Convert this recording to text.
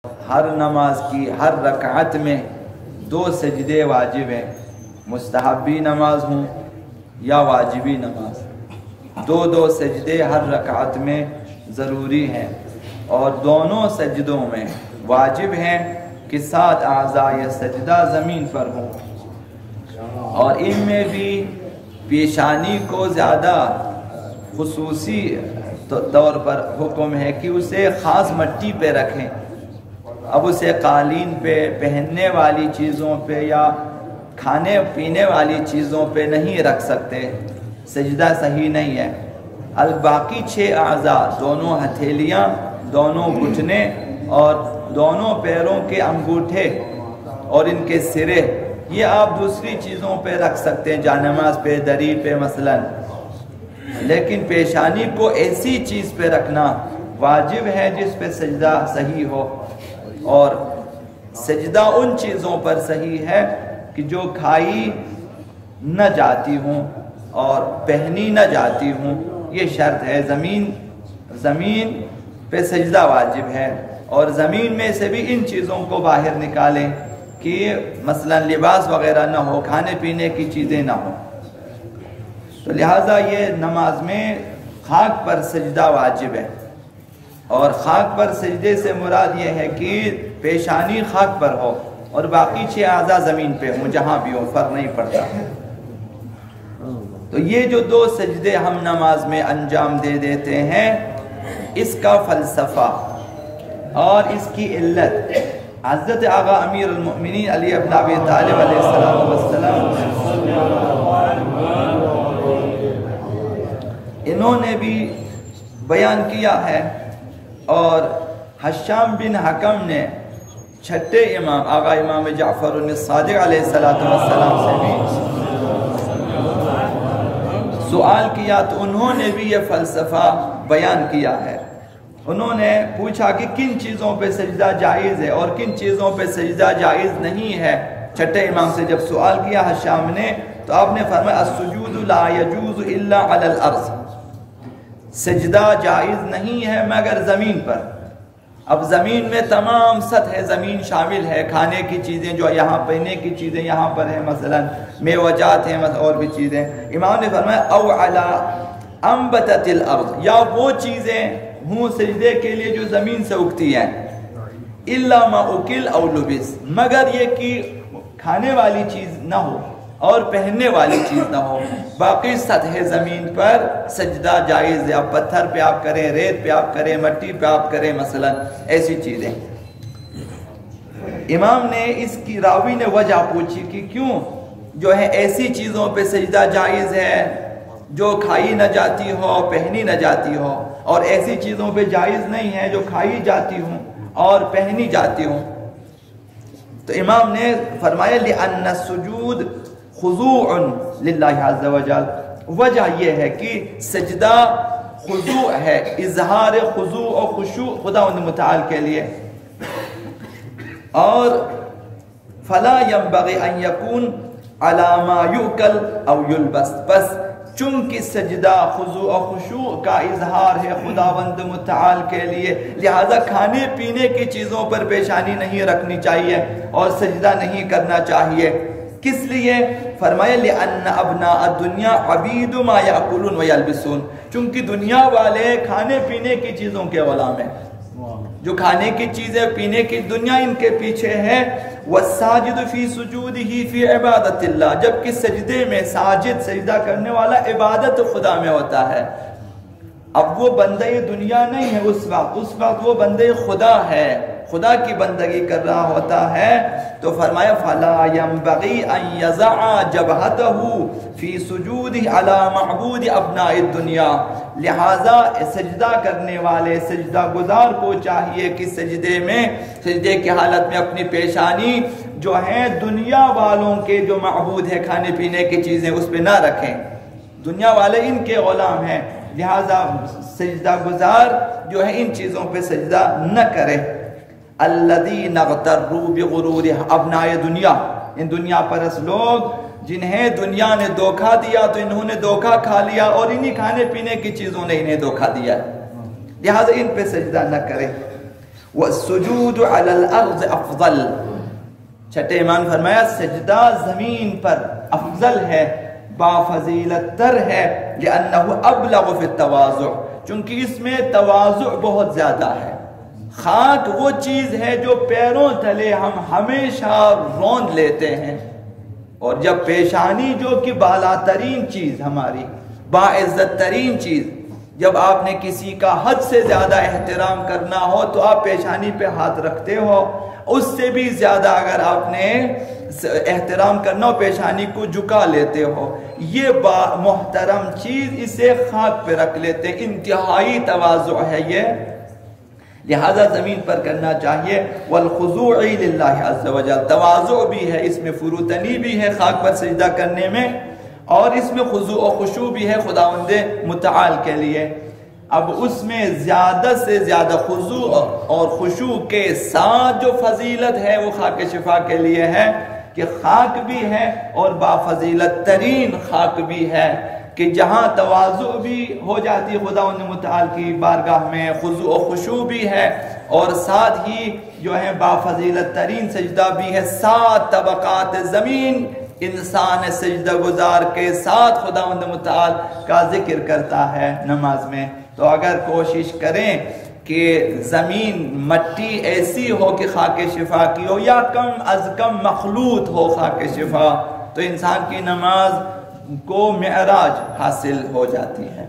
ہر نماز کی ہر رکعت میں 2 سجدے واجب ہیں، مستحبی نماز ہوں یا واجبی نماز، 2 سجدے ہر رکعت میں ضروری ہیں، اور دونوں سجدوں میں واجب ہیں کہ 7 اعضاء سجدہ زمین پر ہوں، اور ان میں بھی پیشانی کو زیادہ خصوصی طور پر حکم ہے کہ اسے خاص مٹی پہ رکھیں۔ اب اسے قالین پہ، پہننے والی چیزوں پہ یا کھانے پینے والی چیزوں پہ نہیں رکھ سکتے، سجدہ صحیح نہیں ہے۔ الباقی 6 اعضاء، دونوں ہتھیلیاں، دونوں گھٹنے اور دونوں پیروں کے انگوٹھے اور ان کے سرے، یہ آپ دوسری چیزوں پہ رکھ سکتے ہیں، جانماز پہ، دری پہ مثلا، لیکن پیشانی کو ایسی چیز پہ رکھنا واجب ہے جس پہ سجدہ صحیح ہو، اور سجدہ ان چیزوں پر صحیح ہے کہ جو کھائی نہ جاتی ہوں اور پہنی نہ جاتی ہوں، یہ شرط ہے۔ زمین پہ سجدہ واجب ہے، اور زمین میں سے بھی ان چیزوں کو باہر نکالیں کہ مثلا لباس وغیرہ نہ ہو، کھانے پینے کی چیزیں نہ ہوں۔ تو لہٰذا یہ نماز میں خاک پر سجدہ واجب ہے، اور خاک پر سجدے سے مراد یہ ہے کہ پیشانی خاک پر ہو اور باقی 6 اعضاء زمین پہ ہوں، جہاں بھی ہو فرق نہیں پڑتا۔ تو یہ جو 2 سجدے ہم نماز میں انجام دے دیتے ہیں، اس کا فلسفہ اور اس کی علت حضرت آقا امیر المؤمنین علی ابن ابی طالب علیہ السلام انہوں نے بھی بیان کیا ہے، اور حشام بن حکم نے 6 امام آقا امام جعفر الصادق علیہ السلام سے بھی سوال کیا، تو انہوں نے بھی یہ فلسفہ بیان کیا ہے۔ انہوں نے پوچھا کہ کن چیزوں پہ سجدہ جائز ہے اور کن چیزوں پہ سجدہ جائز نہیں ہے۔ 6 امام سے جب سوال کیا حشام نے، تو آپ نے فرمایا السجود لا يجوز الا علی الارض، سجدہ جائز نہیں ہے مگر زمین پر۔ اب زمین میں تمام سطح زمین شامل ہے، کھانے کی چیزیں جو یہاں، پہننے کی چیزیں یہاں پر ہیں، مثلا میوجات ہیں اور بھی چیزیں۔ امام نے فرمایا او علی انبتت الارض، یا وہ چیزیں ہوں سجدے کے لیے جو زمین سے اگتی ہیں، الا ما اکل او لبس، مگر یہ کہ کھانے والی چیز نہ ہو اور پہننے والی چیز نہ ہو، باقی سطح زمین پر سجدہ جائز ہے۔ اب پتھر پہ آپ کریں، ریت پہ آپ کریں، مٹی پہ آپ کریں، مثلا ایسی چیزیں۔ امام نے اس کی راوی نے وجہ پوچھی کہ کیوں جو ہے ایسی چیزوں پہ سجدہ جائز ہے جو کھائی نہ جاتی ہو، پہنی نہ جاتی ہو، اور ایسی چیزوں پہ جائز نہیں ہے جو کھائی جاتی ہوں اور پہنی جاتی ہوں۔ تو امام نے فرمایا لِأَنَّ السُّجُودُ خضوع للہ عز وجل، وجہ یہ ہے کہ سجدہ خضوع ہے، اظہار خضوع و خشوع خداوند متعال کے لیے، اور فلا ينبغي ان يكون على ما يؤكل او يلبس، بس چونکہ سجدہ خضوع و خشوع کا اظہار ہے خداوند متعال کے لیے، لہذا کھانے پینے کی چیزوں پر پیشانی نہیں رکھنی چاہیے اور سجدہ نہیں کرنا چاہیے۔ کس لیے؟ فرمایا لِأَنَّ أَبْنَاءَ الدُّنْيَا عَبِيدُ مَا يَأْكُلُونَ وَيَلْبِسُونَ، چونکہ دنیا والے کھانے پینے کی چیزوں کے غلام ہیں، جو کھانے کی چیزیں پینے کی دنیا ان کے پیچھے ہے۔ وَالسَّاجِدُ فِي سُجُودِهِ فِي عِبَادَةِ اللَّهِ، جبکہ سجدے میں ساجد، سجدہ کرنے والا عبادت خدا میں ہوتا ہے۔ اب وہ بندہ دنیا نہیں ہے، اس وقت وہ بندہ خدا ہے، خدا کی بندگی کر رہا ہوتا ہے۔ تو فرمایا فَلَا يَنبَغِي أَن يَزَعَ جَبْهَتَهُ فِي سُجُودِهِ عَلَى مَعْبُودِ أَبْنَاءِ الدُّنْيَا، لہذا سجدہ کرنے والے سجدہ گزار کو چاہیے کہ سجدے کی حالت میں اپنی پیشانی جو ہیں دنیا والوں کے جو معبود ہے کھانے پینے کی چیزیں اس پہ نہ رکھیں، دنیا والے ان کے غلام ہیں، لہذا سجدہ گزار جو ہے ان چیزوں پہ سجدہ نہ کرے۔ الذین اغتروا بغرور ابناء دنیا، ان دنیا پرست لوگ جنہیں دنیا نے دھوکہ دیا تو انہوں نے دھوکہ کھا لیا، اور انہی کھانے پینے کی چیزوں نے انہیں دھوکہ دیا، لہذا ان پہ سجدہ نہ کرے۔ والسجود علی الارض افضل. چھٹے ایمان فرمایا سجدہ زمین پر افضل ہے، بافضیلت تر ہے، لأنہ ابلغ فی التواضع، چونکہ اس میں تواضع بہت زیادہ ہے. خاک وہ چیز ہے جو پیروں تلے ہم ہمیشہ روند لیتے ہیں، اور جب پیشانی جو کہ بالا ترین چیز ہماری باعزت ترین چیز، جب آپ نے کسی کا حد سے زیادہ احترام کرنا ہو تو آپ پیشانی پہ ہاتھ رکھتے ہو، اس سے بھی زیادہ اگر آپ نے احترام کرنا ہو پیشانی کو جھکا لیتے ہو. یہ محترم چیز اسے خاک پہ رکھ لیتے، انتہائی تواضع ہے یہ، لہذا زمین پر کرنا چاہیے. والخضوع للہ عز وجل، تواضع بھی ہے اس میں، فروتنی بھی ہے خاک پر سجدہ کرنے میں، اور اس میں خضوع و خشوع بھی ہے خداوند متعال کے لیے. اب اس میں زیادہ سے زیادہ خضوع اور خشوع کے ساتھ جو فضیلت ہے وہ خاک شفا کے لیے ہے کہ خاک بھی ہے اور بافضیلت ترین خاک بھی ہے، کہ جہاں تواضع بھی ہو جاتی خداوند متعال کی بارگاہ میں، خضوع و خشوع بھی ہے، اور ساتھ ہی جو ہے بافضیلت ترین سجدہ بھی ہے. 7 طبقات زمین انسان سجدہ گزار کے ساتھ خداوند متعال کا ذکر کرتا ہے نماز میں. تو اگر کوشش کریں کہ زمین مٹی ایسی ہو کہ خاک شفا کی ہو، یا کم از کم مخلوط ہو خاک شفا، تو انسان کی نماز کو معراج حاصل ہو جاتی ہے.